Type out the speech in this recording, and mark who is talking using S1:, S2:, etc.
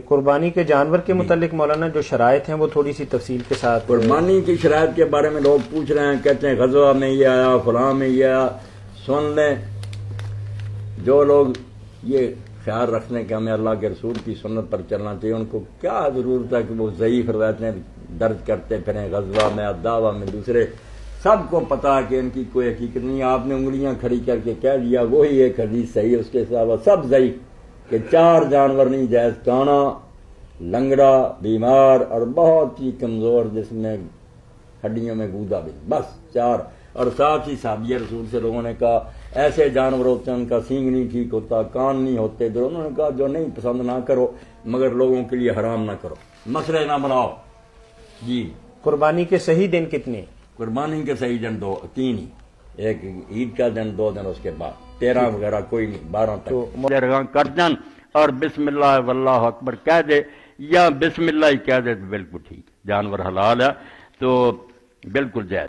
S1: قربانی کے جانور کے متعلق مولانا جو شرائط ہیں وہ تھوڑی سی تفصیل کے ساتھ.
S2: قربانی کی شرائط کے بارے میں لوگ پوچھ رہے ہیں، کہتے ہیں غزوہ میں یہ آیا، فلاں میں یہ آیا. سن لیں، جو لوگ یہ خیال رکھنے کہ ہمیں اللہ کے رسول کی سنت پر چلنا چاہیے، ان کو کیا ضرورت ہے کہ وہ ضعیف روایتیں درج کرتے پھریں، غزوہ میں، الدعوہ میں، دوسرے. سب کو پتا کہ ان کی کوئی حقیقت نہیں. آپ نے انگلیاں کھڑی کر کے کہہ دیا وہی ایک حدیث صحیح، اس کے علاوہ سب ضعیف، کہ 4 جانور نہیں جائز: کانا، لنگڑا، بیمار اور بہت ہی کمزور جس میں ہڈیوں میں گودا بھی، بس 4. اور ساتھ ہی صحابہ رسول سے لوگوں نے کہا ایسے جانور ہوتے ہیں ان کا سینگ نہیں ٹھیک ہوتا، کان نہیں ہوتے. انہوں نے کہا جو نہیں پسند نہ کرو، مگر لوگوں کے لیے حرام نہ کرو، مسئلے نہ بناؤ. جی.
S1: قربانی کے صحیح دن کتنے؟
S2: قربانی کے صحیح دن 3 ہی، ایک عید کا دن، 2 دن اس کے بعد، 13 وغیرہ کوئی نہیں، 12 تک کر دیں اور بسم اللہ واللہ اکبر کہہ دے، یا بسم اللہ ہی کہہ دے تو بالکل ٹھیک. جانور حلال ہے تو بالکل جائز.